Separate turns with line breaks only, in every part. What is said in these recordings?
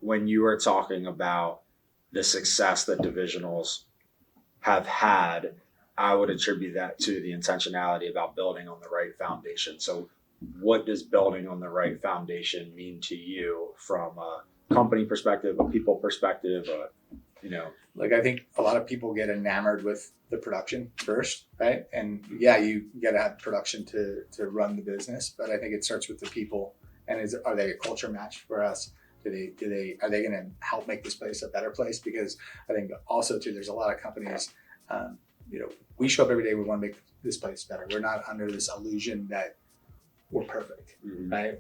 when you were talking about the success that divisionals have had, I would attribute that to the intentionality about building on the right foundation. So what does building on the right foundation mean to you from a company perspective, a people perspective,
Like, I think a lot of people get enamored with the production first, right? And yeah, you got to have production to run the business, but I think it starts with the people. And are they a culture match for us? Are they going to help make this place a better place? Because I think also too, there's a lot of companies, we show up every day, we want to make this place better. We're not under this illusion that we're perfect, right?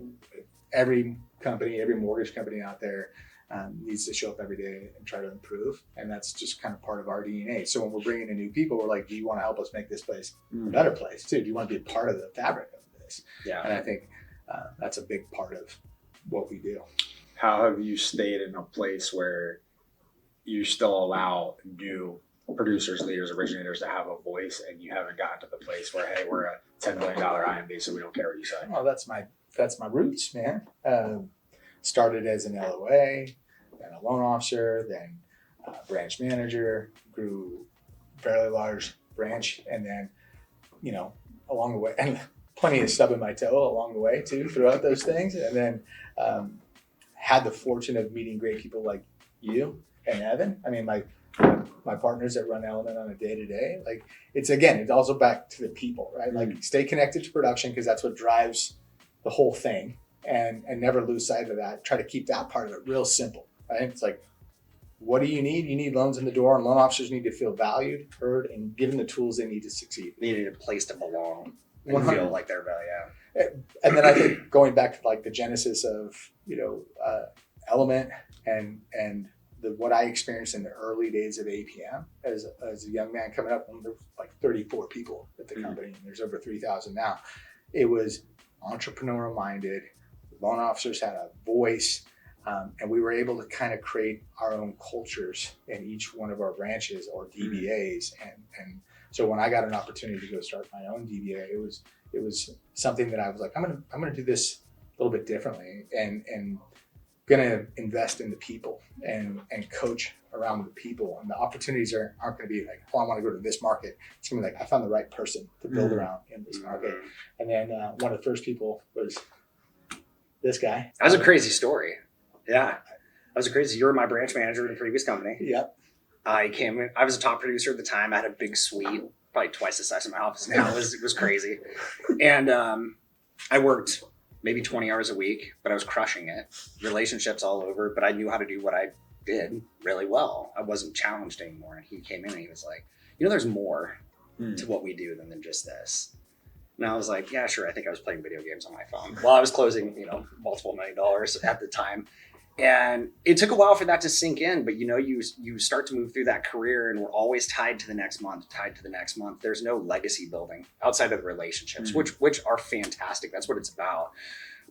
Every company, every mortgage company out there needs to show up every day and try to improve. And that's just kind of part of our DNA. So when we're bringing in new people, we're like, do you want to help us make this place a better place too? Do you want to be a part of the fabric of this?
Yeah.
And I think that's a big part of what we do.
How have you stayed in a place where you still allow new producers, leaders, originators to have a voice, and you haven't gotten to the place where, hey, we're a $10 million IMB, so we don't care what you say?
Oh, that's my roots, man. Started as an LOA, then a loan officer, then branch manager, grew fairly large branch, and then, along the way, and plenty of stub in my toe along the way too, throughout those things. And then had the fortune of meeting great people like you and Evan. I mean, my partners that run Element on a day-to-day, like it's also back to the people, right? Like stay connected to production because that's what drives the whole thing, and never lose sight of that. Try to keep that part of it real simple, right? It's like, what do you need? You need loans in the door, and loan officers need to feel valued, heard, and given the tools they need to succeed.
Needed a place to belong and feel like they're valued.
And then I think going back to like the genesis of, Element and what I experienced in the early days of APM as a young man coming up, when there was like 34 people at the company, and there's over 3,000 now. It was entrepreneurial minded. Loan officers had a voice, and we were able to kind of create our own cultures in each one of our branches or DBAs. And so when I got an opportunity to go start my own DBA, it was something that I was like, I'm gonna do this a little bit differently, and gonna invest in the people and coach around the people. And the opportunities aren't gonna be like, oh, I want to go to this market. It's gonna be like, I found the right person to build around in this market. And then one of the first people was this guy.
That was a crazy story. Yeah, that was a crazy. You were my branch manager in the previous company.
Yep.
I came in. I was a top producer at the time. I had a big suite, probably twice the size of my office now. It was crazy. And I worked maybe 20 hours a week, but I was crushing it. Relationships all over, but I knew how to do what I did really well. I wasn't challenged anymore. And he came in and he was like, there's more to what we do than just this. And I was like, yeah, sure. I think I was playing video games on my phone while I was closing, multiple $1 million at the time. And it took a while for that to sink in, but you start to move through that career, and we're always tied to the next month. There's no legacy building outside of the relationships, which are fantastic. That's what it's about.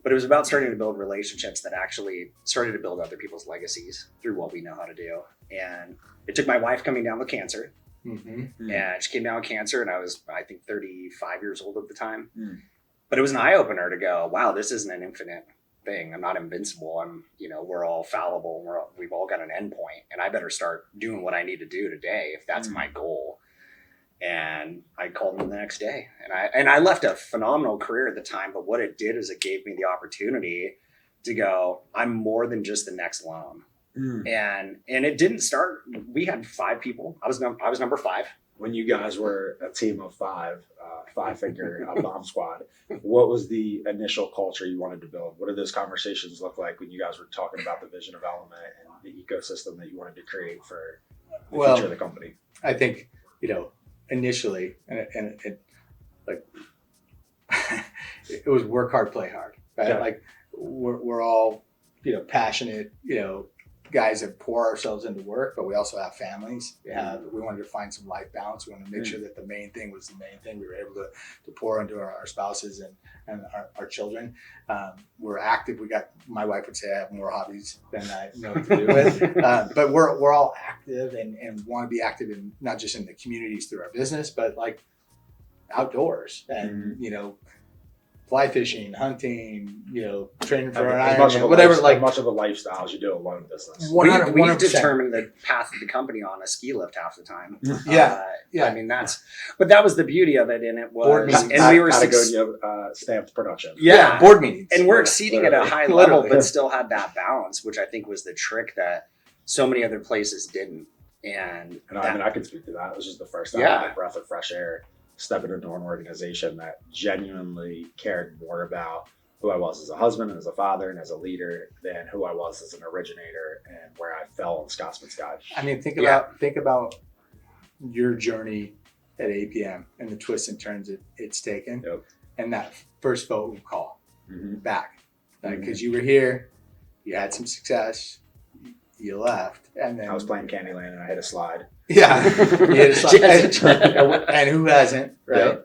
But it was about starting to build relationships that actually started to build other people's legacies through what we know how to do. And it took my wife coming down with cancer. And she came down with cancer, and I was, I think, 35 years old at the time. But it was an eye opener to go, wow, this isn't an infinite thing. I'm not invincible. We're all fallible. We've all got an end point, and I better start doing what I need to do today if that's my goal. And I called him the next day, and I left a phenomenal career at the time. But what it did is it gave me the opportunity to go, I'm more than just the next loan. And it didn't start. We had 5 people. I was number 5.
When you guys were a team of 5-figure bomb squad, what was the initial culture you wanted to build? What did those conversations look like when you guys were talking about the vision of Element and the ecosystem that you wanted to create for the future of the company?
I think, initially, and it it was work hard, play hard, right?
Yeah.
Like we're all, passionate, guys that pour ourselves into work, but we also have families. We wanted to find some life balance. We wanted to make sure that the main thing was the main thing. We were able to pour into our spouses and our children. We're active. My wife would say I have more hobbies than I know what to do with. But we're all active and want to be active in not just in the communities through our business, but like outdoors. And, fly fishing, hunting, training for an
As much of
Ironman,
a
whatever.
as much of a lifestyle as you do a loan business.
100%.
We determined the path of the company on a ski lift half the time.
Yeah.
I mean, but that was the beauty of it. And it
Board
was,
meetings.
and we were,
Patagonia stamped production.
yeah.
board meetings.
And we're
Yeah,
exceeding at a
literally.
high level,
Literally.
but still had that balance, which I think was the trick that so many other places didn't. And
I mean, I can speak to that. It was just the first time
Yeah.
I had a breath of fresh air stepping into an organization that genuinely cared more about who I was as a husband and as a father and as a leader than who I was as an originator and where I fell on Scotsman's Guide.
I mean, think about your journey at APM and the twists and turns it's taken,
Yep.
and that first phone call
Mm-hmm.
back, because you were here, you had some success, you left, and then
I was playing Candyland and I hit a slide.
Yeah, you hit a slide.
Yeah.
And who hasn't, right?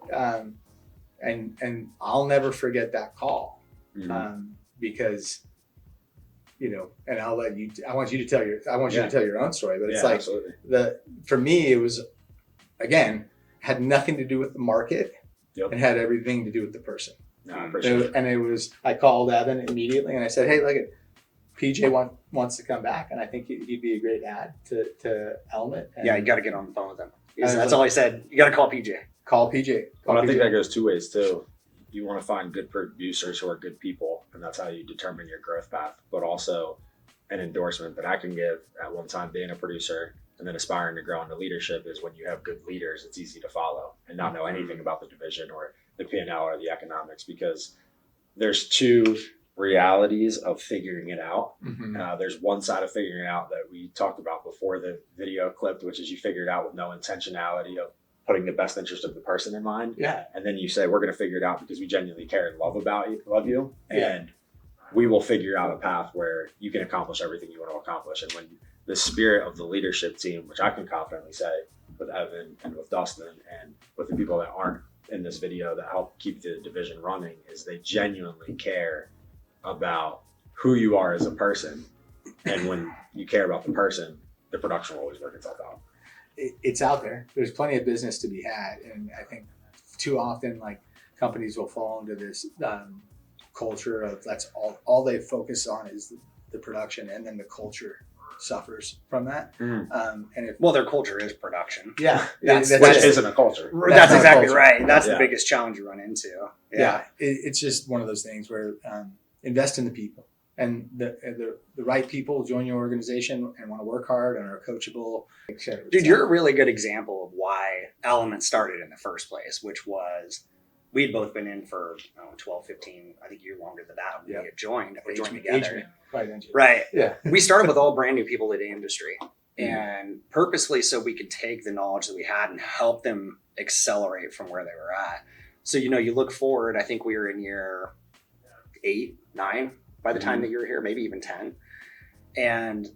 And I'll never forget that call,
Mhm.
because and I'll let you. I want you to tell your own story, but it's
Yeah,
like
absolutely.
for me, it was, again, had nothing to do with the market.
Yep.
It had everything to do with the person.
No, I appreciate it.
And it was, I called Evan immediately and I said, hey, look at PJ wants to come back, and I think he'd be a great add to Element. And
yeah, you got to get on the phone with them.
I was
That's
like-
all I said. You got to call PJ.
call PJ.
But I think that goes two ways too. You want to find good producers who are good people, and that's how you determine your growth path. But also, an endorsement that I can give at one time being a producer and then aspiring to grow into leadership is when you have good leaders, it's easy to follow and not know anything about the division or the P&L or the economics, because there's two realities of figuring it out.
Mhm.
There's one side of figuring it out that we talked about before the video clipped, which is you figure it out with no intentionality of putting the best interest of the person in mind.
Yeah.
And then you say, we're going to figure it out because we genuinely care and love you.
Yeah.
And we will figure out a path where you can accomplish everything you want to accomplish. And when the spirit of the leadership team, which I can confidently say with Evan and with Dustin and with the people that aren't in this video that help keep the division running, is they genuinely care about who you are as a person. And when you care about the person, the production will always work itself out.
It's out there. There's plenty of business to be had, and I think too often, like, companies will fall into this culture of that's all they focus on is the production, and then the culture suffers from that. And if
Well, their culture is production.
yeah,
That's-
Which isn't a culture.
That's
not
exactly
culture.
right. That's
Yeah.
the biggest challenge you run into.
yeah, it's just one of those things where invest in the people, and the right people join your organization and want to work hard and are coachable.
Dude, you're a really good example of why Element started in the first place, which was we'd both been in for 12, 15, I think you're longer than that when
Yep.
we had joined. We joined
Age
together.
mate. Right, don't you?
Right.
Yeah.
We started with all brand new people in the industry, and purposely so we could take the knowledge that we had and help them accelerate from where they were at. So, you look forward, I think we were in year 8, 9 by the time that you were here, maybe even 10. And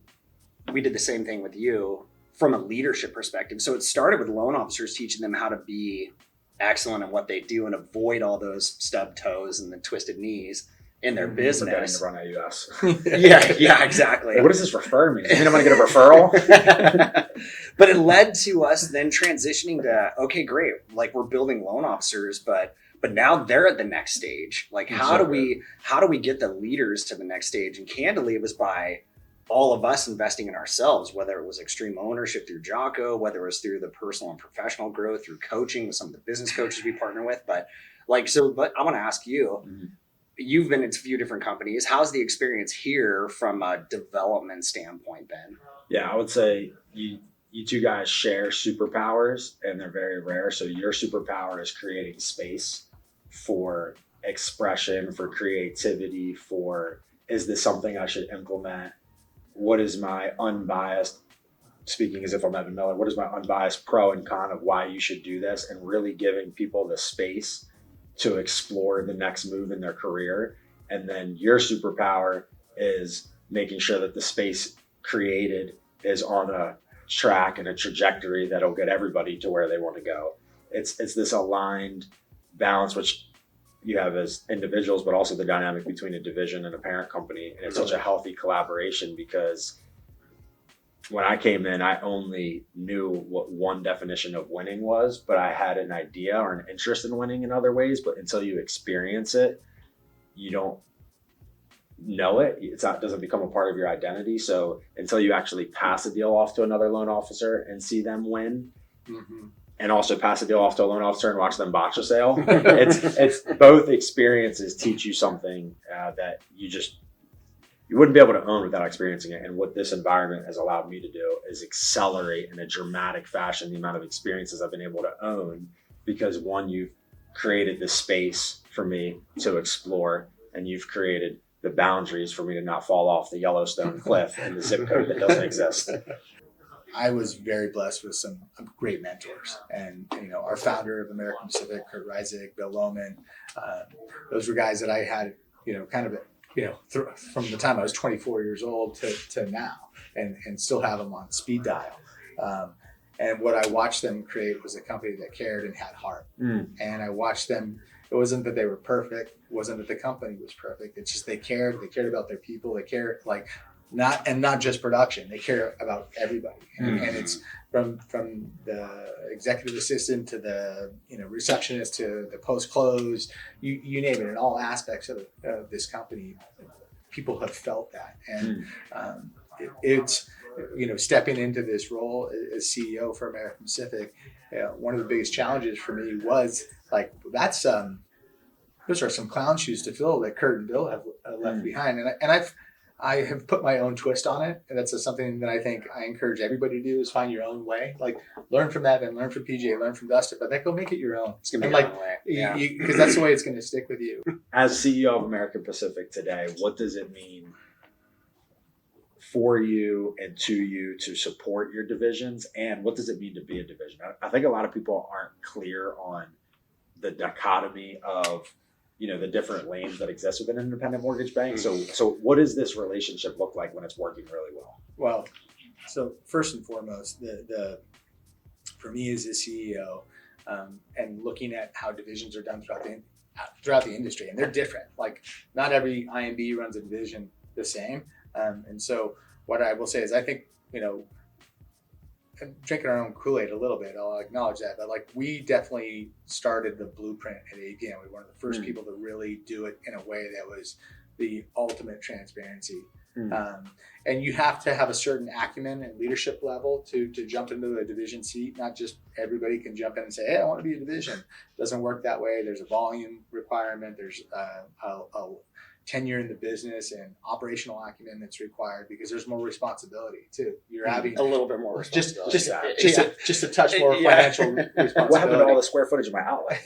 we did the same thing with you from a leadership perspective. So it started with loan officers teaching them how to be excellent at what they do and avoid all those stubbed toes and the twisted knees in their
Forgetting
business.
to run AUS.
Yeah, exactly.
What does this refer me? You mean I'm going to get a referral?
But it led to us then transitioning to, okay, great. Like, we're building loan officers, but now they're at the next stage. Like, how do we get the leaders to the next stage? And candidly, it was by all of us investing in ourselves, whether it was extreme ownership through Jocko, whether it was through the personal and professional growth through coaching with some of the business coaches we partner with. But I want to ask you, you've been in a few different companies. How's the experience here from a development standpoint been?
Yeah, I would say you two guys share superpowers, and they're very rare. So your superpower is creating space for expression, for creativity, for, is this something I should implement? What is my unbiased, speaking as if I'm Evan Miller, what is my unbiased pro and con of why you should do this, and really giving people the space to explore the next move in their career. And then your superpower is making sure that the space created is on a track and a trajectory that'll get everybody to where they want to go. It's this aligned balance, which you have as individuals, but also the dynamic between a division and a parent company. And it's such a healthy collaboration, because when I came in, I only knew what one definition of winning was, but I had an idea or an interest in winning in other ways. But until you experience it, you don't know it. It's not doesn't become a part of your identity. So until you actually pass a deal off to another loan officer and see them win,
Mm-hmm.
and also pass a deal off to a loan officer and watch them botch a sale, it's both experiences teach you something that you wouldn't be able to own without experiencing it. And what this environment has allowed me to do is accelerate in a dramatic fashion the amount of experiences I've been able to own, because one, you've created the space for me to explore, and you've created the boundaries for me to not fall off the Yellowstone cliff in the zip code that doesn't exist.
I was very blessed with some great mentors, and our founder of American Pacific, Kurt Reisig, Bill Lohman, those were guys that I had, kind of, from the time I was 24 years old to now, and still have them on speed dial. And what I watched them create was a company that cared and had heart. And I watched them. It wasn't that they were perfect. It wasn't that the company was perfect. It's just they cared. They cared about their people. They cared not just production. They care about everybody. And it's from the executive assistant to the receptionist to the post close. You name it. In all aspects of this company, people have felt that. And it's stepping into this role as CEO for American Pacific. One of the biggest challenges for me was those are some clown shoes to fill that Kurt and Bill have left behind, and I have put my own twist on it, and that's something that I think I encourage everybody to do, is find your own way. Like, learn from Evan, learn from PJ, learn from Dustin, but then go make it your own.
It's gonna be your own way.
Because that's the way it's going to stick with you.
As CEO of American Pacific today, what does it mean for you and to you to support your divisions, and what does it mean to be a division? I think a lot of people aren't clear on the dichotomy of the different lanes that exist within an independent mortgage bank. So what does this relationship look like when it's working really well?
Well, so first and foremost, the for me as a CEO, and looking at how divisions are done throughout the industry, and they're different. Like, not every IMB runs a division the same, and so what I will say is, I think drinking our own Kool-Aid a little bit, I'll acknowledge that, but we definitely started the blueprint at APM. We were one of the first people to really do it in a way that was the ultimate transparency. And you have to have a certain acumen and leadership level to jump into a division seat. Not just everybody can jump in and say, hey, I want to be a division. It doesn't work that way. There's a volume requirement. There's a tenure in the business and operational acumen that's required, because there's more responsibility too. You're having
a little bit more responsibility.
just a touch more financial responsibility.
What happened to all the square footage of my outlet?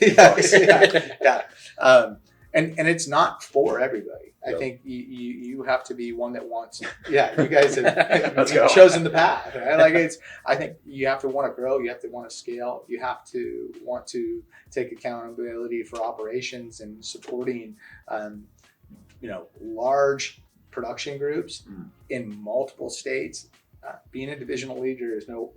And it's not for everybody. I think you have to be one that wants. Yeah, you guys have chosen the path. Right? I think you have to want to grow. You have to want to scale. You have to want to take accountability for operations and supporting. Large production groups in multiple states. Being a divisional leader is no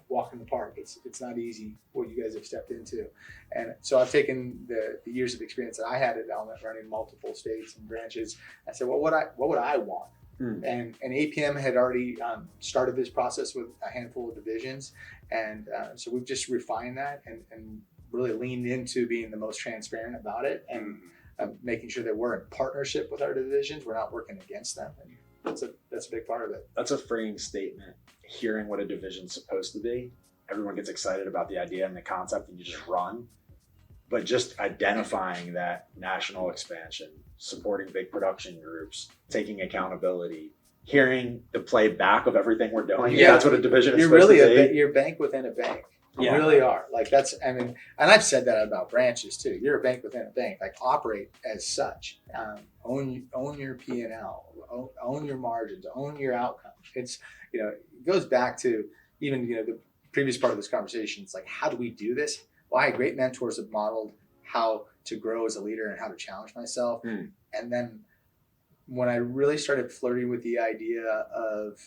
walk in the park. It's not easy what you guys have stepped into. And so I've taken the years of experience that I had at Element, running multiple states and branches. I said, well, what would I want? And APM had already started this process with a handful of divisions. And so we've just refined that and really leaned into being the most transparent about it, and making sure that we're in partnership with our divisions. We're not working against them. And that's a big part of it.
That's a freeing statement. Hearing what a division's supposed to be, everyone gets excited about the idea and the concept, and you just run. But just identifying that national expansion, supporting big production groups, taking accountability, hearing the playback of everything we're doing.
Yeah,
that's what a division is
you're
supposed
really
to be.
You're a bank within a bank. You really are. And I've said that about branches too. You're a bank within a bank. Operate as such. Own your P&L. Own your margins. Own your outcomes. It's it goes back to even the previous part of this conversation. It's how do we do this? Well, I had great mentors that modeled how to grow as a leader and how to challenge myself. And then when I really started flirting with the idea of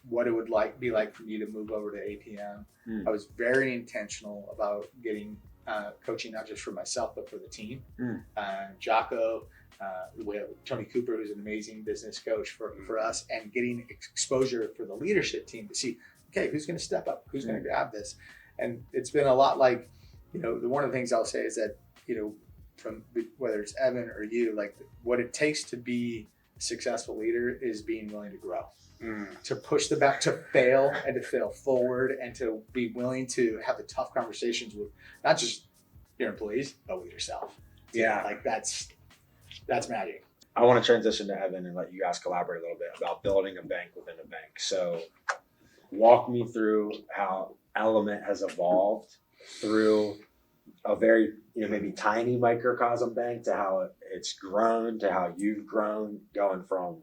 what it would be like for me to move over to APM, I was very intentional about getting coaching, not just for myself, but for the team. Jocko We have Tony Cooper, who's an amazing business coach for us, and getting exposure for the leadership team to see, okay, who's going to step up, who's going to grab this. And it's been a lot like, one of the things I'll say is that, from whether it's Evan or you, like what it takes to be a successful leader is being willing to grow, to push the back, to fail and to fail forward, and to be willing to have the tough conversations with not just your employees, but with yourself.
Yeah.
Like that's magic.
I want to transition to Evan and let you guys collaborate a little bit about building a bank within a bank. So walk me through how Element has evolved through a very, maybe tiny microcosm bank to how it's grown, to how you've grown, going from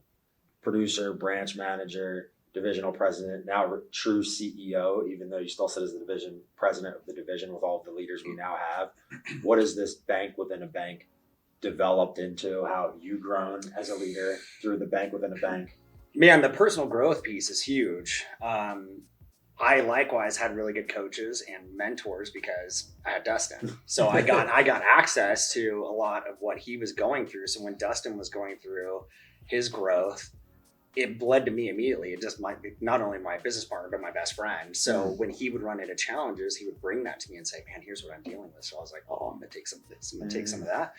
producer, branch manager, divisional president, now true CEO, even though you still sit as the division president of the division with all of the leaders we now have. What is this bank within a bank developed into? How have you grown as a leader through the bank within a bank?
Man, the personal growth piece is huge. I likewise had really good coaches and mentors because I had Dustin. So I got access to a lot of what he was going through. So when Dustin was going through his growth, it bled to me immediately. It just might be not only my business partner, but my best friend. So when he would run into challenges, he would bring that to me and say, man, here's what I'm dealing with. So I was like, oh, I'm going to take some of this. I'm going to take some of that.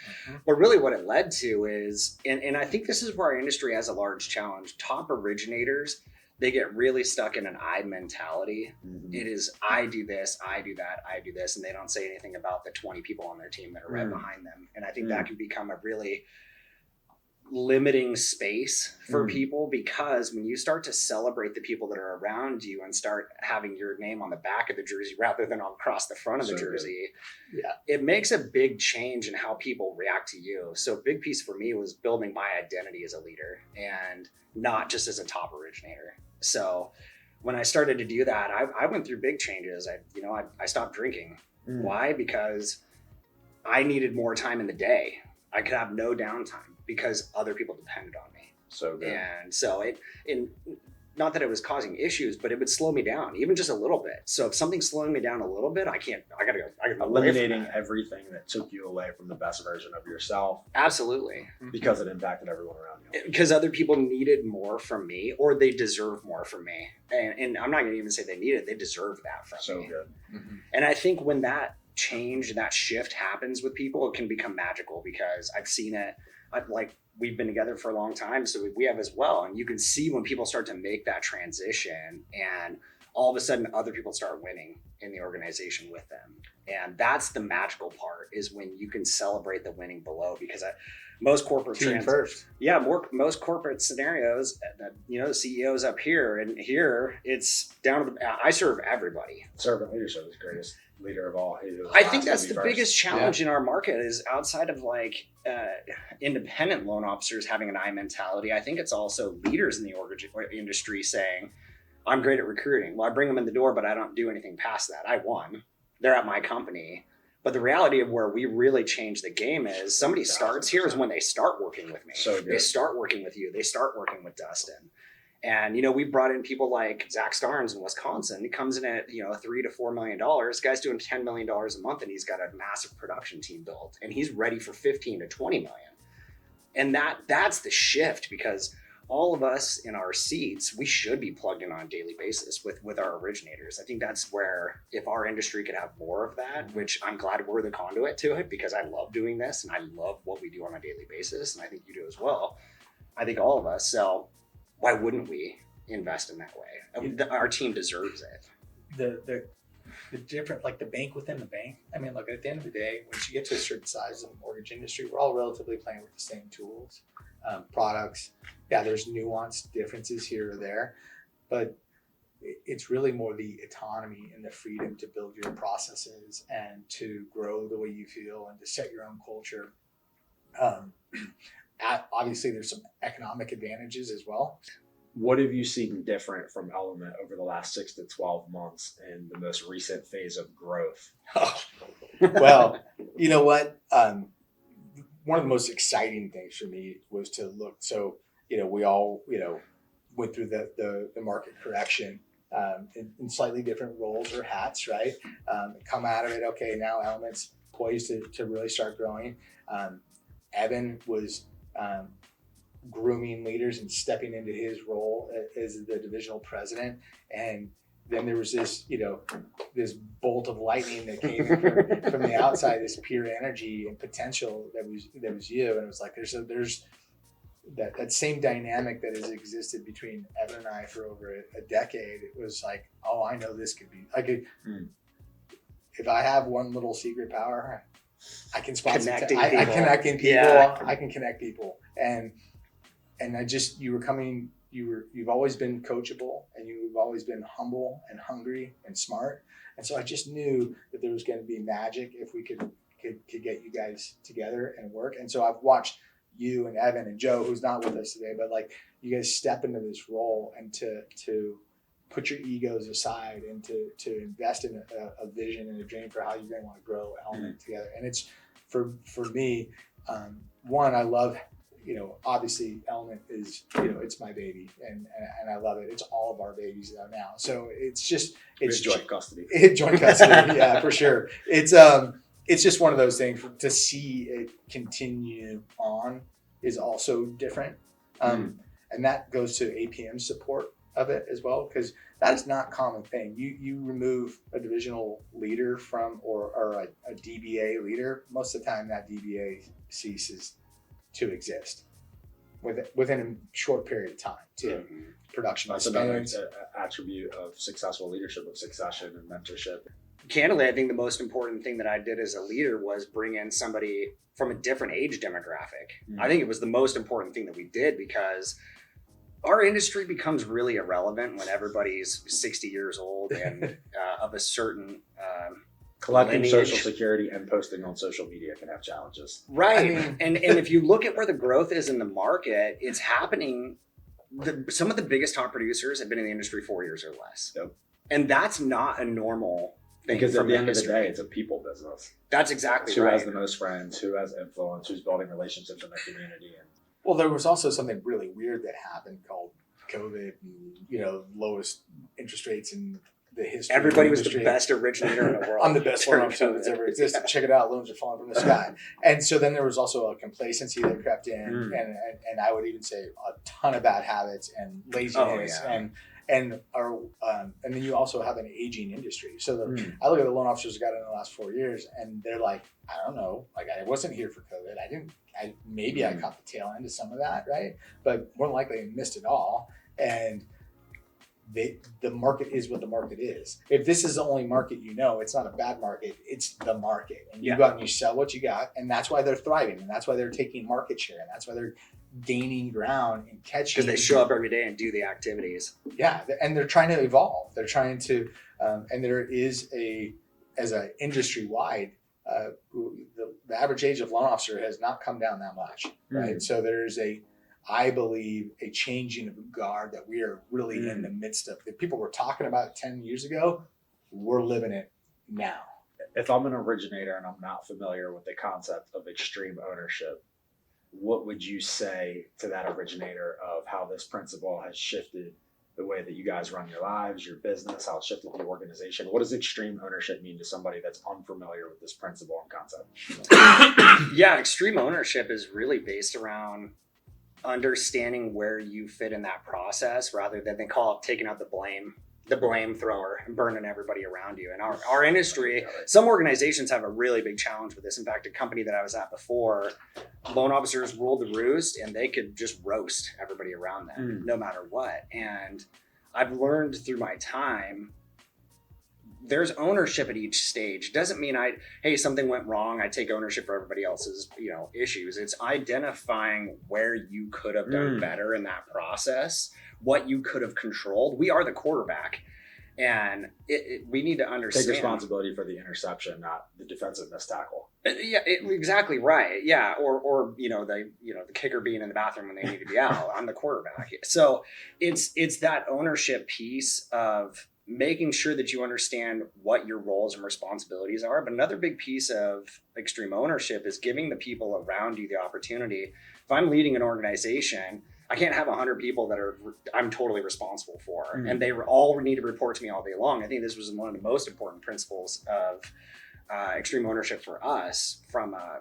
But really what it led to is, and I think this is where our industry has a large challenge. Top originators, they get really stuck in an I mentality. It is, I do this, I do that, I do this. And they don't say anything about the 20 people on their team that are right behind them. And I think that can become a really limiting space for people, because when you start to celebrate the people that are around you and start having your name on the back of the jersey rather than across the front of the jersey, it makes a big change in how people react to you. So a big piece for me was building my identity as a leader and not just as a top originator. So when I started to do that, I went through big changes. I stopped drinking. Why? Because I needed more time in the day. I could have no downtime because other people depended on me. So good. And so not that it was causing issues, but it would slow me down even just a little bit. So if something's slowing me down a little bit, I gotta go.
Eliminating everything that took you away from the best version of yourself.
Absolutely.
Because it impacted everyone around you.
Because other people needed more from me, or they deserve more from me. And I'm not gonna even say they need it, they deserve that from me.
So good.
And I think when that change, that shift happens with people, it can become magical, because I've seen it. Like, we've been together for a long time, so we have as well. And you can see when people start to make that transition, and all of a sudden other people start winning in the organization with them. And that's the magical part, is when you can celebrate the winning below, because most corporate most corporate scenarios, the CEO's up here, and here it's down to I serve everybody.
Servant leadership is the greatest leader of all.
I think that's the biggest challenge in our market, is outside of independent loan officers having an I mentality. I think it's also leaders in the industry saying, I'm great at recruiting. Well, I bring them in the door, but I don't do anything past that. I won. They're at my company. But the reality of where we really change the game is somebody starts here is when they start working with me.
So
they start working with you. They start working with Dustin. And, we brought in people like Zach Starnes in Wisconsin. He comes in at, $3 to $4 million. This guy's doing $10 million a month, and he's got a massive production team built, and he's ready for 15 to 20 million. And that's the shift, because all of us in our seats, we should be plugged in on a daily basis with our originators. I think that's where, if our industry could have more of that, which I'm glad we're the conduit to it, because I love doing this and I love what we do on a daily basis. And I think you do as well. I think all of us. So why wouldn't we invest in that way? Our team deserves it.
The different, like the bank within the bank. I mean, look, at the end of the day, once you get to a certain size in the mortgage industry, we're all relatively playing with the same tools, products. Yeah, there's nuanced differences here or there, but it's really more the autonomy and the freedom to build your processes and to grow the way you feel and to set your own culture. Obviously, there's some economic advantages as well.
What have you seen different from Element over the last 6 to 12 months in the most recent phase of growth?
Well, you know what? One of the most exciting things for me was to look. So, we all, went through the market correction in slightly different roles or hats, right? Come out of it. Okay, now Element's poised to really start growing. Evan was grooming leaders and stepping into his role as the divisional president. And then there was this, this bolt of lightning that came in from the outside, this pure energy and potential that was you. And it was like, there's that same dynamic that has existed between Evan and I for over a decade. It was like, oh, I know this could be, if I have one little secret power, I can sponsor
Connecting
I
people.
connecting people.
Yeah.
I can connect people. And you've always been coachable, and you've always been humble and hungry and smart. And so I just knew that there was going to be magic if we could get you guys together and work. And so I've watched you and Evan and Joe, who's not with us today, but like you guys step into this role and to put your egos aside and to invest in a vision and a dream for how you're going to want to grow Element together. And it's for me, one, I love, obviously Element is, it's my baby and I love it. It's all of our babies now. So it's
joint custody.
Joint custody. Yeah, for sure. It's just one of those things to see it continue on is also different. And that goes to APM's support of it as well, because that is not a common thing. You remove a divisional leader from or a DBA leader, most of the time that DBA ceases to exist within a short period of time too. Production
That's another attribute of successful leadership, of succession and mentorship.
Candidly, I think the most important thing that I did as a leader was bring in somebody from a different age demographic. I think it was the most important thing that we did, because our industry becomes really irrelevant when everybody's 60 years old and of a certain
Collecting
lineage.
Social Security and posting on social media can have challenges.
Right.
I mean,
and if you look at where the growth is in the market, it's happening. Some of the biggest top producers have been in the industry 4 years or less.
Yep.
And that's not a normal thing.
Because at
from
the end of the
industry.
day, it's a people business.
That's exactly
Who
right.
has the most friends, who has influence, who's building relationships in the community. And
well, there was also something really weird that happened called COVID and, lowest interest rates in the history.
Everybody
of
was
industry.
the best originator in the world.
I'm the best loan officer that's ever existed. Check it out, loans are falling from the sky. And so then there was also a complacency that crept in, and I would even say a ton of bad habits and laziness, and then you also have an aging industry. So I look at the loan officers who got in the last 4 years, and they're like, I don't know, like I wasn't here for COVID. I caught the tail end of some of that, right? But more than likely I missed it all. And the market is what the market is. If this is the only market it's not a bad market, it's the market. And you go out and you sell what you got, and that's why they're thriving, and that's why they're taking market share, and that's why they're gaining ground and catching.
Because they show up every day and do the activities.
Yeah, and they're trying to evolve. They're trying to, and there is as a industry wide, the average age of loan officer has not come down that much, right? So there's I believe, a changing of guard that we are really in the midst of. If people were talking about it 10 years ago, we're living it now.
if I'm an originator and I'm not familiar with the concept of extreme ownership, what would you say to that originator of how this principle has shifted the way that you guys run your lives, your business, how it shifted the organization? What does extreme ownership mean to somebody that's unfamiliar with this principle and concept?
Yeah, extreme ownership is really based around understanding where you fit in that process rather than they call it taking out the flamethrower and burning everybody around you. In our industry, some organizations have a really big challenge with this. In fact, a company that I was at before, loan officers ruled the roost and they could just roast everybody around them no matter what. And I've learned through my time, there's ownership at each stage. Doesn't mean hey, something went wrong, I take ownership for everybody else's, issues. It's identifying where you could have done better in that process, what you could have controlled. We are the quarterback, and we need to understand.
Take responsibility for the interception, not the defensive missed tackle.
Yeah, exactly right. Yeah, or the kicker being in the bathroom when they need to be out. I'm the quarterback. So it's that ownership piece of making sure that you understand what your roles and responsibilities are. But another big piece of extreme ownership is giving the people around you the opportunity. If I'm leading an organization, I can't have 100 people that I'm totally responsible for, and they all need to report to me all day long. I think this was one of the most important principles of extreme ownership for us from a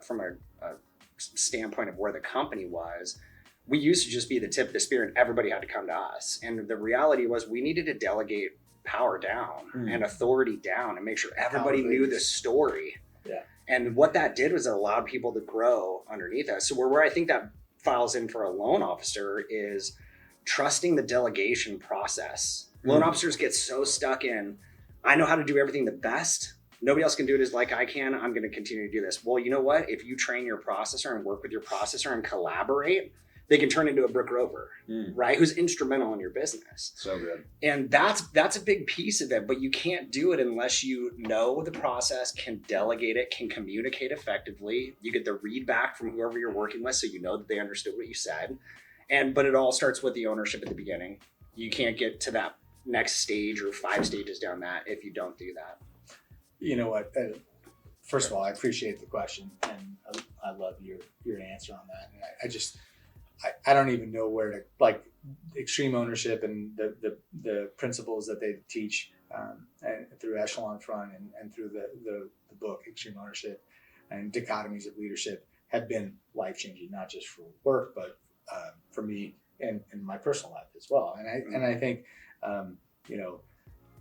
standpoint of where the company was, we used to just be the tip of the spear and everybody had to come to us. And the reality was we needed to delegate power down and authority down and make sure everybody knew the story.
Yeah.
And what that did was it allowed people to grow underneath us. So where I think that files in for a loan officer is trusting the delegation process. Loan officers get so stuck in, I know how to do everything the best. Nobody else can do it as like I can. I'm going to continue to do this. Well, you know what? If you train your processor and work with your processor and collaborate, they can turn into a Brick Rover, right? Who's instrumental in your business.
So good.
And that's a big piece of it, but you can't do it unless you know the process, can delegate it, can communicate effectively. You get the read back from whoever you're working with so you know that they understood what you said. But it all starts with the ownership at the beginning. You can't get to that next stage or 5 stages down that if you don't do that.
You know what? First of all, I appreciate the question, and I love your answer on that. And I don't even know where to, like, extreme ownership and the principles that they teach and through Echelon Front and through the book Extreme Ownership and Dichotomies of Leadership have been life changing, not just for work, but for me and my personal life as well. And I think you know,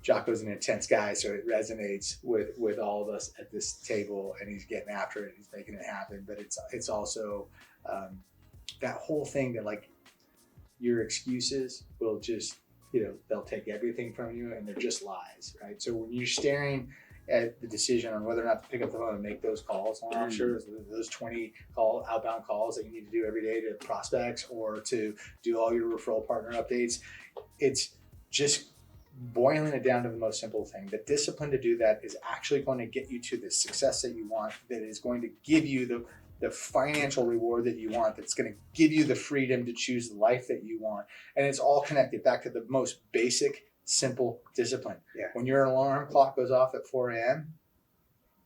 Jocko's an intense guy, so it resonates with all of us at this table, and he's getting after it, he's making it happen. But it's also that whole thing that, like, your excuses will just, they'll take everything from you, and they're just lies, right? So when you're staring at the decision on whether or not to pick up the phone and make those calls, I'm sure those 20 outbound calls that you need to do every day to prospects or to do all your referral partner updates, it's just boiling it down to the most simple thing. The discipline to do that is actually going to get you to the success that you want, that is going to give you the financial reward that you want, that's going to give you the freedom to choose the life that you want. And it's all connected back to the most basic, simple discipline.
Yeah.
When your alarm clock goes off at 4 a.m.,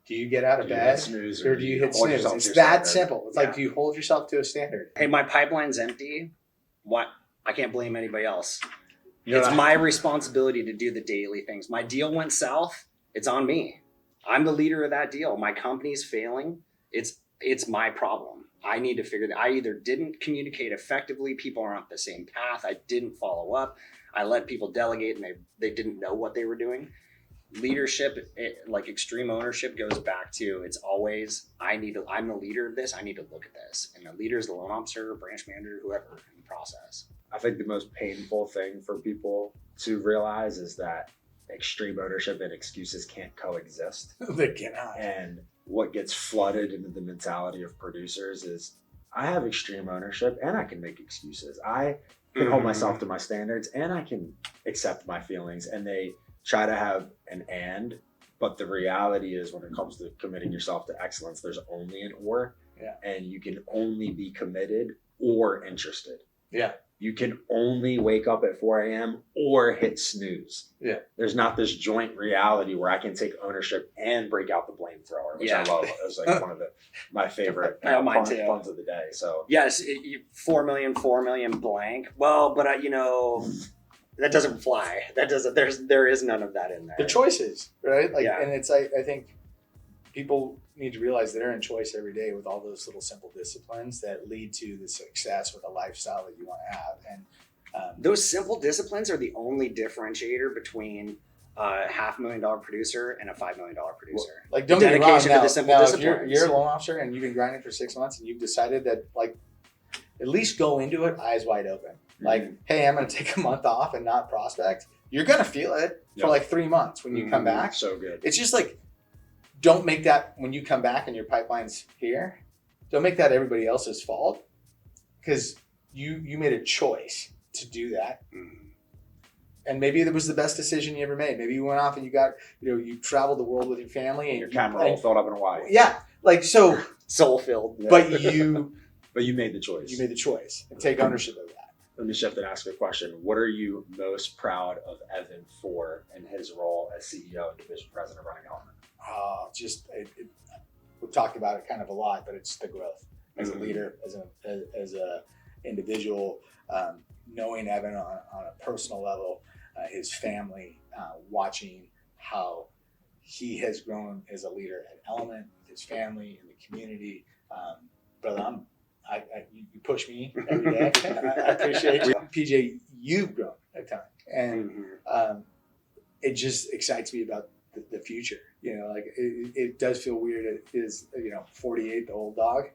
do you get out of bed or do you hit snooze? It's that simple. It's like, do you hold yourself to a standard?
Hey, my pipeline's empty. What? I can't blame anybody else.
You know,
It's my responsibility to do the daily things. My deal went south. It's on me. I'm the leader of that deal. My company's failing. It's my problem. I need to figure that. I either didn't communicate effectively. People aren't on the same path. I didn't follow up. I let people delegate and they didn't know what they were doing. Leadership, like extreme ownership, goes back to, it's always, I'm the leader of this. I need to look at this. And the leader is the loan officer, branch manager, whoever in the process.
I think the most painful thing for people to realize is that extreme ownership and excuses can't coexist.
They cannot.
And what gets flooded into the mentality of producers is, I have extreme ownership and I can make excuses. I can hold myself to my standards and I can accept my feelings. And they try to have but the reality is, when it comes to committing yourself to excellence, there's only an or.
Yeah.
And you can only be committed or interested.
Yeah.
You can only wake up at 4 a.m. or hit snooze.
Yeah.
There's not this joint reality where I can take ownership and break out the flamethrower, which I love. It was like one of my favorite
mine too.
puns of the day. So
yes, 4 million blank. Well, but that doesn't fly. That doesn't. There is none of that in there.
The choices, right? Like,
Yeah.
and it's I think people need to realize they're in choice every day with all those little simple disciplines that lead to the success or the lifestyle that you want to have. And
those simple disciplines are the only differentiator between a $500,000 producer and a $5 million producer.
like, don't get me wrong.
Dedication to
Now,
the simple
if
disciplines.
you're a loan officer and you've been grinding for 6 months and you've decided that, like, at least go into it eyes wide open. Like, hey, I'm going to take a month off and not prospect. You're going to feel it for like 3 months when you come back.
So good.
It's just like, don't make that, when you come back and your pipeline's here, don't make that everybody else's fault, because you made a choice to do that. And maybe it was the best decision you ever made. Maybe you went off and you got, you traveled the world with your family and
Your camera roll filled up in Hawaii.
Yeah. Like, so,
Soul filled.
Yeah.
but you
made the choice.
made the choice and take ownership of that.
Let me shift and ask a question. What are you most proud of Evan for in his role as CEO and division president of Running Element?
We've talked about it kind of a lot, but it's the growth as a leader, as a individual, knowing Evan on a personal level, his family, watching how he has grown as a leader at Element, with his family, in the community, brother, you push me every day. I appreciate you. PJ, you've grown a ton. And it just excites me about the future. Like it does feel weird. It is, 48, the old dog,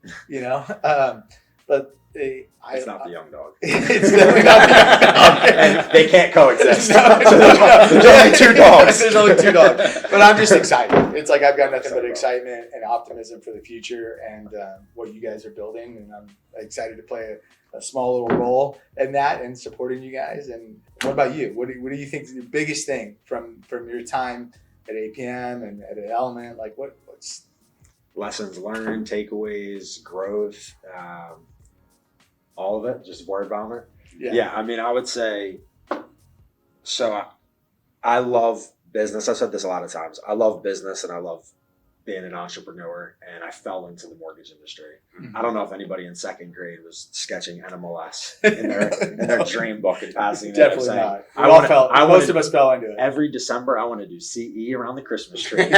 but
it's not the young dog.
It's definitely not the young dog.
And they can't coexist.
No,
So there's only two dogs.
There's only two dogs. But I'm just excited. It's like I've got nothing but excitement and optimism for the future and what you guys are building. And I'm excited to play a small little role in that and supporting you guys. And what about you? What do you think is the biggest thing from your time at APM and at Element? Like what's
lessons learned, takeaways, growth, all of it, just word vomit. Yeah. I mean, I would say, so I love business. I've said this a lot of times. I love business and I love being an entrepreneur, and I fell into the mortgage industry. Mm-hmm. I don't know if anybody in second grade was sketching NMLS in their dream book and passing it.
Definitely not. Most of us fell into it.
Every December, I want to do CE around the Christmas tree.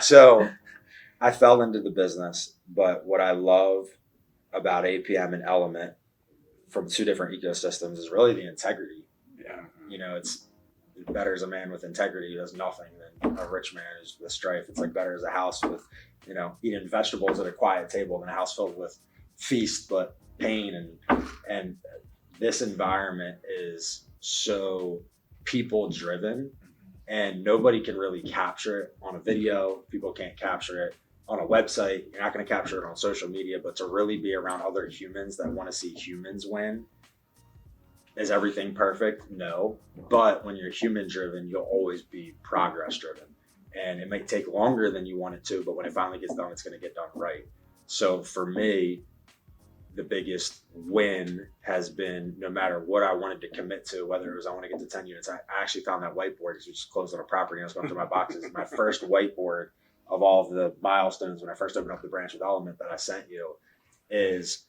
So I fell into the business, but what I love about APM and Element from two different ecosystems is really the integrity. Yeah. It's better as a man with integrity who does nothing than a rich man who's with strife. It's like better as a house with, eating vegetables at a quiet table than a house filled with feast, but pain. And this environment is so people driven and nobody can really capture it on a video. People can't capture it on a website. You're not going to capture it on social media, but to really be around other humans that want to see humans win. Is everything perfect? No. But when you're human driven, you'll always be progress driven. And it might take longer than you want it to, but when it finally gets done, it's going to get done right. So for me, the biggest win has been no matter what I wanted to commit to, whether it was I want to get to 10 units. I actually found that whiteboard because we just closed on a property and I was going through my boxes. My first whiteboard of all of the milestones when I first opened up the branch with Element that I sent you is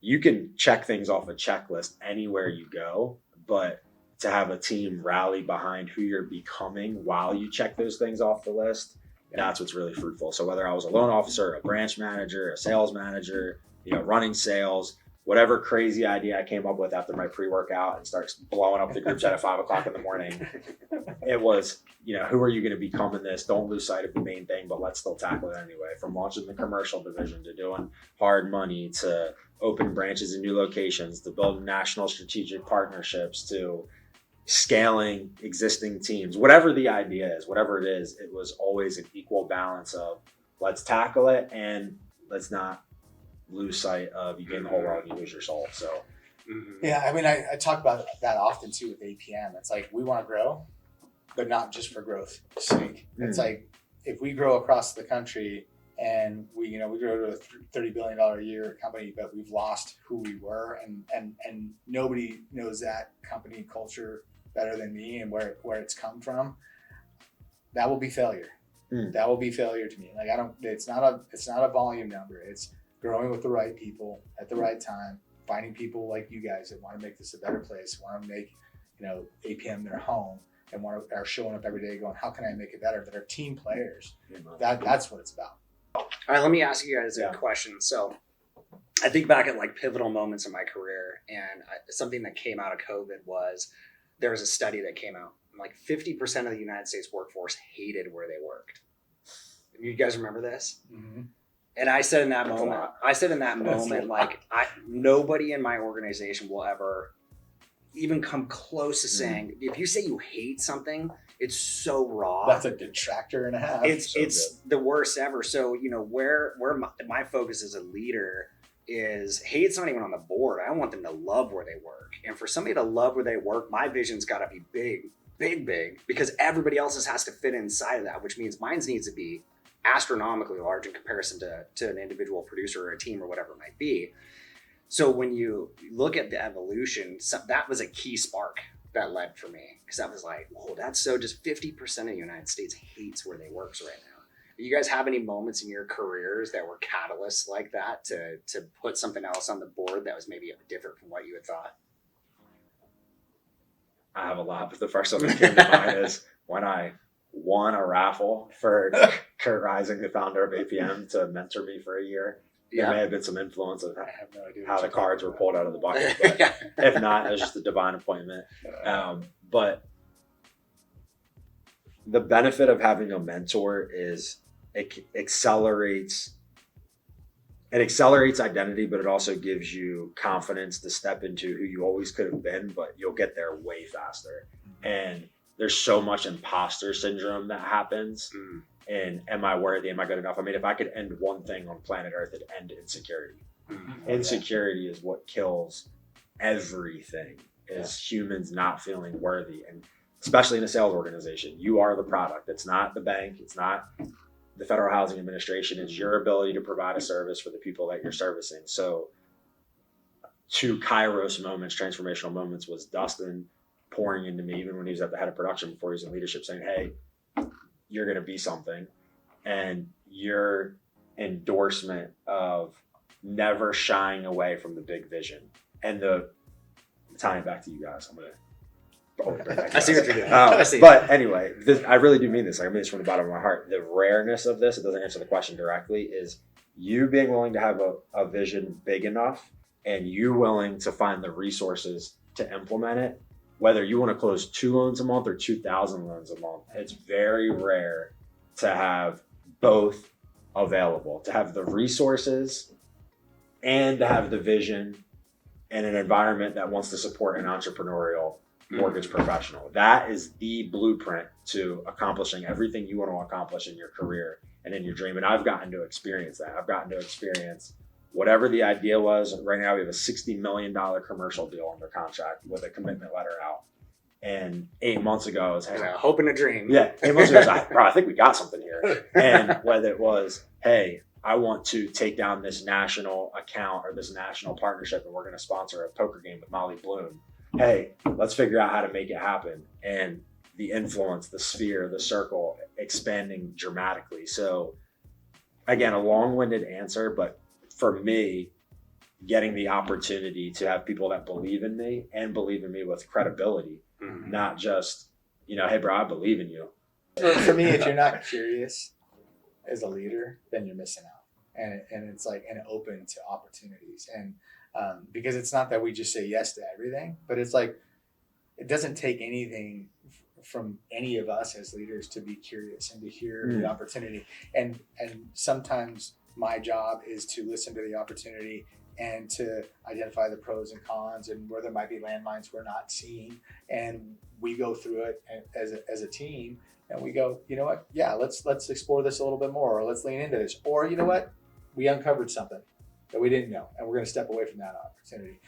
you can check things off a checklist anywhere you go, but to have a team rally behind who you're becoming while you check those things off the list, that's what's really fruitful. So whether I was a loan officer, a branch manager, a sales manager, running sales, whatever crazy idea I came up with after my pre-workout and starts blowing up the group chat at 5:00 in the morning, it was, who are you going to become in this? Don't lose sight of the main thing, but let's still tackle it anyway. From launching the commercial division to doing hard money to open branches in new locations to building national strategic partnerships to scaling existing teams, whatever the idea is, whatever it is, it was always an equal balance of let's tackle it and let's not lose sight of you gain the whole world and you lose your soul. So
yeah, I mean, I talk about that often too with APM. It's like we want to grow, but not just for growth's sake. It's like if we grow across the country and we grow to a $30 billion a year company, but we've lost who we were, and nobody knows that company culture better than me and where it's come from. That will be failure. That will be failure to me. Like it's not a volume number. It's growing with the right people at the right time, finding people like you guys that want to make this a better place, want to make APM their home, and are showing up every day going, how can I make it better? That are team players. That's what it's about.
All right, let me ask you guys a question. So I think back at like pivotal moments in my career, and something that came out of COVID was there was a study that came out. Like 50% of the United States workforce hated where they worked. You guys remember this? Mm-hmm. And I said in that moment, like nobody in my organization will ever even come close to saying, if you say you hate something, it's so raw.
That's a detractor and a half.
It's the worst ever. So, where my focus as a leader is, hey, it's not even on the board. I want them to love where they work. And for somebody to love where they work, my vision's got to be big, because everybody else's has to fit inside of that, which means mine needs to be astronomically large in comparison to an individual producer or a team or whatever it might be. So when you look at the evolution, that was a key spark that led for me, because that was like, whoa, that's so just 50% of the United States hates where they work right now. Do you guys have any moments in your careers that were catalysts like that to put something else on the board that was maybe different from what you had thought?
I have a lot, but the first one that came to mind is when I won a raffle for Kurt Rising, the founder of APM, to mentor me for a year. there may have been some influence of
I have no idea
how
what
the
you're
cards
talking
were
about.
pulled out of the bucket. But
Yeah.
if not, it was just a divine appointment. But the benefit of having a mentor is it accelerates identity, but it also gives you confidence to step into who you always could have been, but you'll get there way faster. And there's so much imposter syndrome that happens. And am I worthy? Am I good enough? I mean, if I could end one thing on planet Earth, it'd end insecurity. Insecurity is what kills everything, is humans not feeling worthy. And especially in a sales organization, you are the product. It's not the bank. It's not the Federal Housing Administration. It's your ability to provide a service for the people that you're servicing. So 2 Kairos moments, transformational moments, was Dustin pouring into me, even when he was at the head of production before he was in leadership, saying, hey, you're going to be something. And your endorsement of never shying away from the big vision. And tying it back to you guys, I'm going to
I see what you're doing.
But anyway, I really do mean this. I mean this from the bottom of my heart. The rareness of this, it doesn't answer the question directly, is you being willing to have a vision big enough and you willing to find the resources to implement it, whether you want to close 2 loans a month or 2,000 loans a month. It's very rare to have both available, to have the resources and to have the vision and an environment that wants to support an entrepreneurial mortgage professional. That is the blueprint to accomplishing everything you want to accomplish in your career and in your dream. And I've gotten to experience that. I've gotten to experience whatever the idea was. Right now we have a $60 million commercial deal under contract with a commitment letter out. And 8 months ago, I was
There's a hope and a dream.
Yeah, 8 months ago, I was bro, I think we got something here. And whether it was, hey, I want to take down this national account or this national partnership, and we're going to sponsor a poker game with Molly Bloom. Hey, let's figure out how to make it happen. And the influence, the sphere, the circle expanding dramatically. So again, a long-winded answer, but for me, getting the opportunity to have people that believe in me and believe in me with credibility, not just, hey bro, I believe in you.
For me, if you're not curious as a leader, then you're missing out. And it's like, and open to opportunities. And because it's not that we just say yes to everything, but it's like, it doesn't take anything from any of us as leaders to be curious and to hear the opportunity. And sometimes my job is to listen to the opportunity and to identify the pros and cons and where there might be landmines we're not seeing. And we go through it as a team and we go, you know what? Yeah, let's explore this a little bit more, or let's lean into this. Or you know what? We uncovered something that we didn't know, and we're going to step away from that opportunity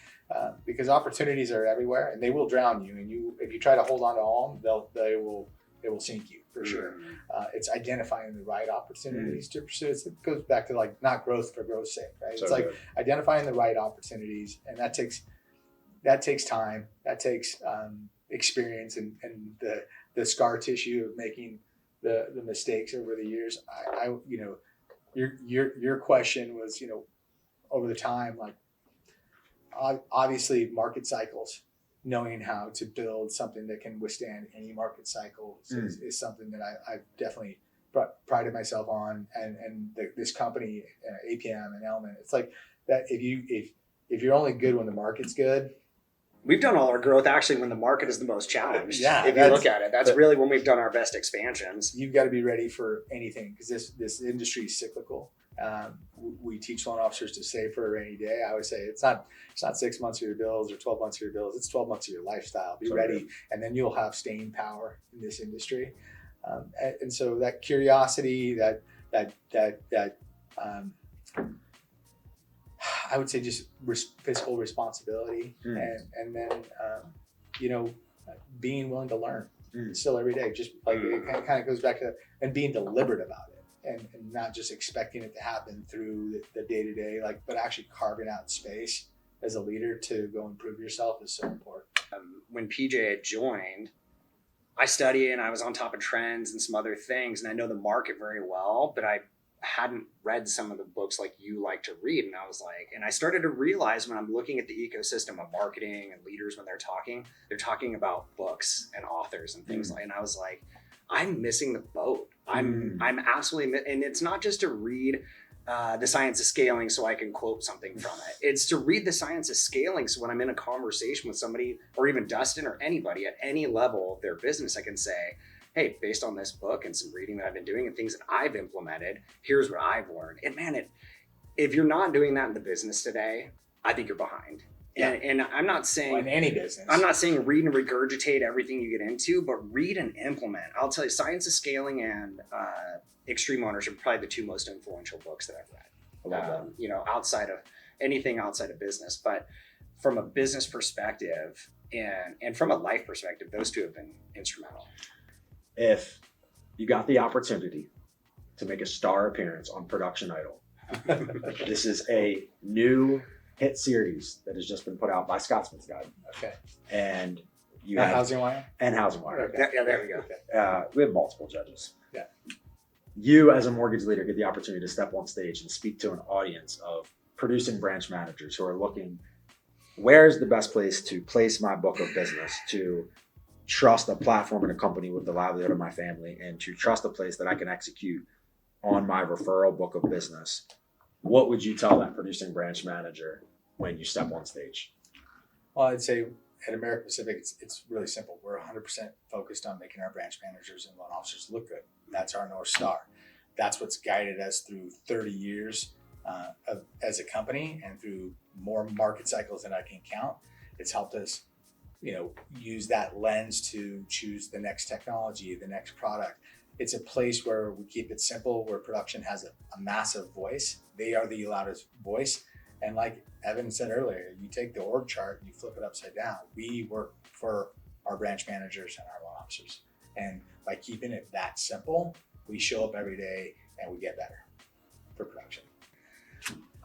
because opportunities are everywhere, and they will drown you. And if you try to hold on to all, they will sink you for sure. It's identifying the right opportunities to pursue. It goes back to like not growth for growth's sake, right?
So
it's like
good.
identifying the right opportunities, and that takes time. That takes experience and the scar tissue of making the mistakes over the years. Your question was, over the time, like obviously market cycles, knowing how to build something that can withstand any market cycle is something that I've definitely prided myself on. And this company, APM and Element, it's like that. If you're only good when the market's good.
We've done all our growth actually when the market is the most challenged.
Yeah,
if you look at it, that's really when we've done our best expansions.
You've got to be ready for anything because this industry is cyclical. We teach loan officers to save for a rainy day. I always say it's not 6 months of your bills or 12 months of your bills. It's 12 months of your lifestyle. Be ready, and then you'll have staying power in this industry. And so that curiosity, that I would say just fiscal responsibility, and then being willing to learn still every day. Just like it kind of goes back to and being deliberate about it, and not just expecting it to happen through the day to day, but actually carving out space as a leader to go improve yourself is so important.
When PJ had joined, I studied and I was on top of trends and some other things, and I know the market very well, but I hadn't read some of the books like you like to read. And I was like, and I started to realize when I'm looking at the ecosystem of marketing and leaders, when they're talking about books and authors and things like, and I was like, I'm missing the boat. I'm absolutely, and it's not just to read The Science of Scaling so I can quote something from it. It's to read The Science of Scaling so when I'm in a conversation with somebody or even Dustin or anybody at any level of their business, I can say, hey, based on this book and some reading that I've been doing and things that I've implemented, here's what I've learned. And man, if you're not doing that in the business today, I think you're behind.
Yeah.
And I'm not saying
in any business.
I'm not saying read and regurgitate everything you get into, but read and implement. I'll tell you, Science of Scaling and Extreme Ownership are probably the two most influential books that I've read.
I love that.
You know, outside of anything outside of business, but from a business perspective and from a life perspective, those two have been instrumental.
If you got the opportunity to make a star appearance on Production Idol, this is a new hit series that has just been put out by Scotsman's Guide.
Okay.
And you
And
have
Housing Wire?
and Housing Wire.
Okay.
Yeah, there we go.
Okay.
We have multiple judges.
Yeah.
You as a mortgage leader get the opportunity to step on stage and speak to an audience of producing branch managers who are looking, where's the best place to place my book of business, to trust a platform and a company with the livelihood of my family, and to trust a place that I can execute on my referral book of business. What would you tell that producing branch manager when you step on stage?
Well, I'd say at American Pacific, it's really simple. We're 100% focused on making our branch managers and loan officers look good. That's our North Star. That's what's guided us through 30 years as a company and through more market cycles than I can count. It's helped us, use that lens to choose the next technology, the next product. It's a place where we keep it simple, where production has a massive voice. They are the loudest voice. And like Evan said earlier, you take the org chart and you flip it upside down. We work for our branch managers and our loan officers. And by keeping it that simple, we show up every day and we get better for production.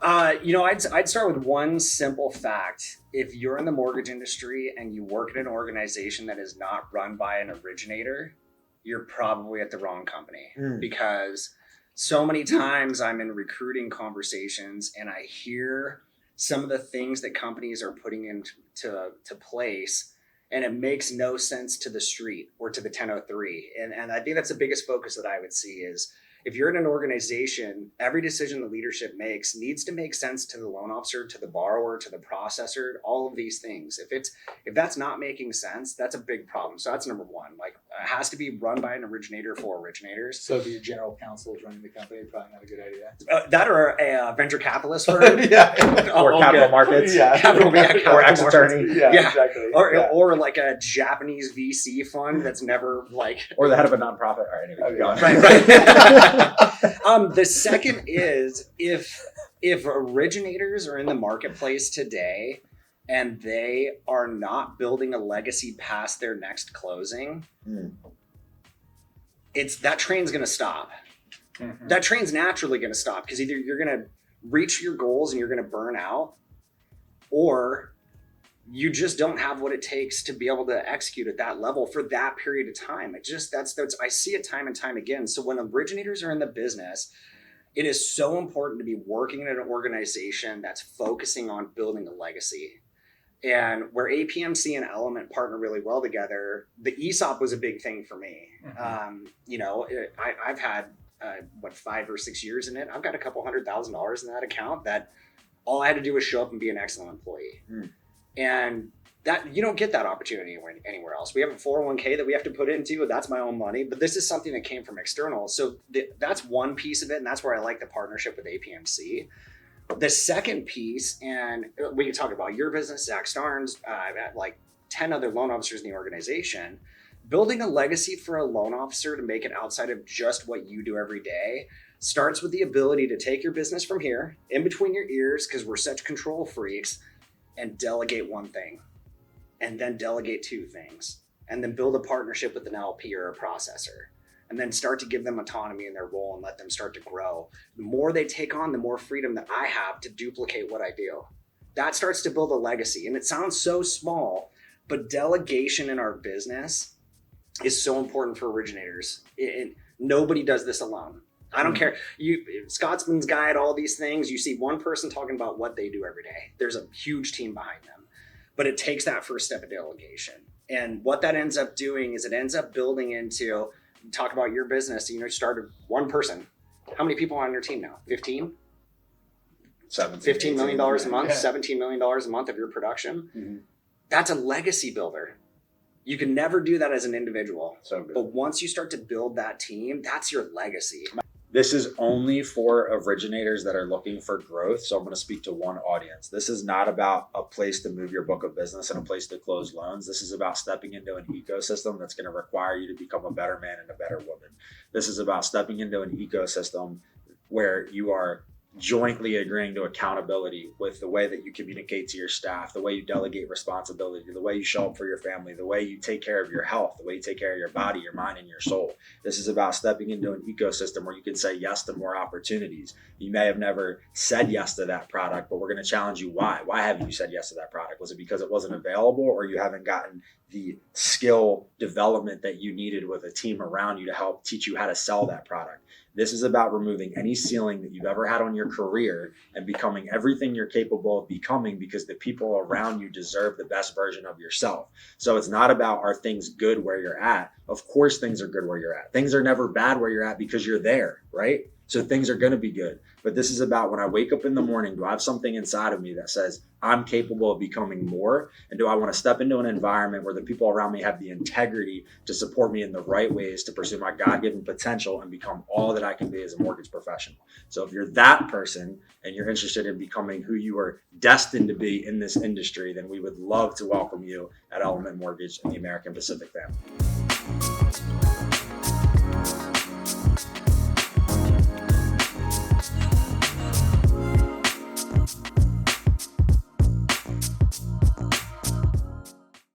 I'd start with one simple fact. If you're in the mortgage industry and you work in an organization that is not run by an originator, you're probably at the wrong company. Because so many times I'm in recruiting conversations and I hear some of the things that companies are putting into place, and it makes no sense to the street or to the 1003. And I think that's the biggest focus that I would see is, if you're in an organization, every decision the leadership makes needs to make sense to the loan officer, to the borrower, to the processor, all of these things. If that's not making sense, that's a big problem. So that's number one. Like, it has to be run by an originator for originators.
So if your general counsel is running the company, probably not a good idea.
That or a venture capitalist firm.
Yeah.
Or capital markets.
Yeah.
Capital
Or ex-attorney.
Yeah, exactly.
Or like a Japanese VC fund that's never like.
Or the head of a nonprofit. All right, anyway, keep going.
Right. The second is if originators are in the marketplace today and they are not building a legacy past their next closing, that train's going to stop.
Mm-hmm.
That train's naturally going to stop because either you're going to reach your goals and you're going to burn out, or you just don't have what it takes to be able to execute at that level for that period of time. I see it time and time again. So when originators are in the business, it is so important to be working in an organization that's focusing on building a legacy. And where APMC and Element partner really well together, the ESOP was a big thing for me. Mm-hmm. I've had 5 or 6 years in it. I've got a couple $100,000 in that account that all I had to do was show up and be an excellent employee. And that you don't get that opportunity anywhere else. We have a 401k that we have to put into. That's my own money, but this is something that came from external. So that's one piece of it, and that's where I like the partnership with APMC. The second piece, and we can talk about your business, Zach Starnes. I've had like 10 other loan officers in the organization. Building a legacy for a loan officer to make it outside of just what you do every day starts with the ability to take your business from here, in between your ears, because we're such control freaks, and delegate one thing, and then delegate 2 things, and then build a partnership with an LP or a processor, and then start to give them autonomy in their role and let them start to grow. The more they take on, the more freedom that I have to duplicate what I do. That starts to build a legacy. And it sounds so small, but delegation in our business is so important for originators. Nobody does this alone. I don't care. Scotsman's Guide, all these things, you see one person talking about what they do every day. There's a huge team behind them, but it takes that first step of delegation. And what that ends up doing is it ends up building into, talk about your business, started one person. How many people are on your team now? 15? $15 million a month,
Yeah.
$17 million a month of your production.
Mhm.
That's a legacy builder. You can never do that as an individual.
So good.
But once you start to build that team, that's your legacy.
This is only for originators that are looking for growth. So I'm going to speak to one audience. This is not about a place to move your book of business and a place to close loans. This is about stepping into an ecosystem that's going to require you to become a better man and a better woman. This is about stepping into an ecosystem where you are jointly agreeing to accountability with the way that you communicate to your staff, the way you delegate responsibility, the way you show up for your family, the way you take care of your health, the way you take care of your body, your mind, and your soul. This is about stepping into an ecosystem where you can say yes to more opportunities. You may have never said yes to that product, but we're going to challenge you why. Why haven't you said yes to that product? Was it because it wasn't available, or you haven't gotten the skill development that you needed with a team around you to help teach you how to sell that product? This is about removing any ceiling that you've ever had on your career and becoming everything you're capable of becoming, because the people around you deserve the best version of yourself. So it's not about, are things good where you're at? Of course things are good where you're at. Things are never bad where you're at because you're there, right? So things are going to be good. But this is about, when I wake up in the morning, do I have something inside of me that says I'm capable of becoming more? And do I want to step into an environment where the people around me have the integrity to support me in the right ways to pursue my God-given potential and become all that I can be as a mortgage professional? So if you're that person and you're interested in becoming who you are destined to be in this industry, then we would love to welcome you at Element Mortgage and the American Pacific family.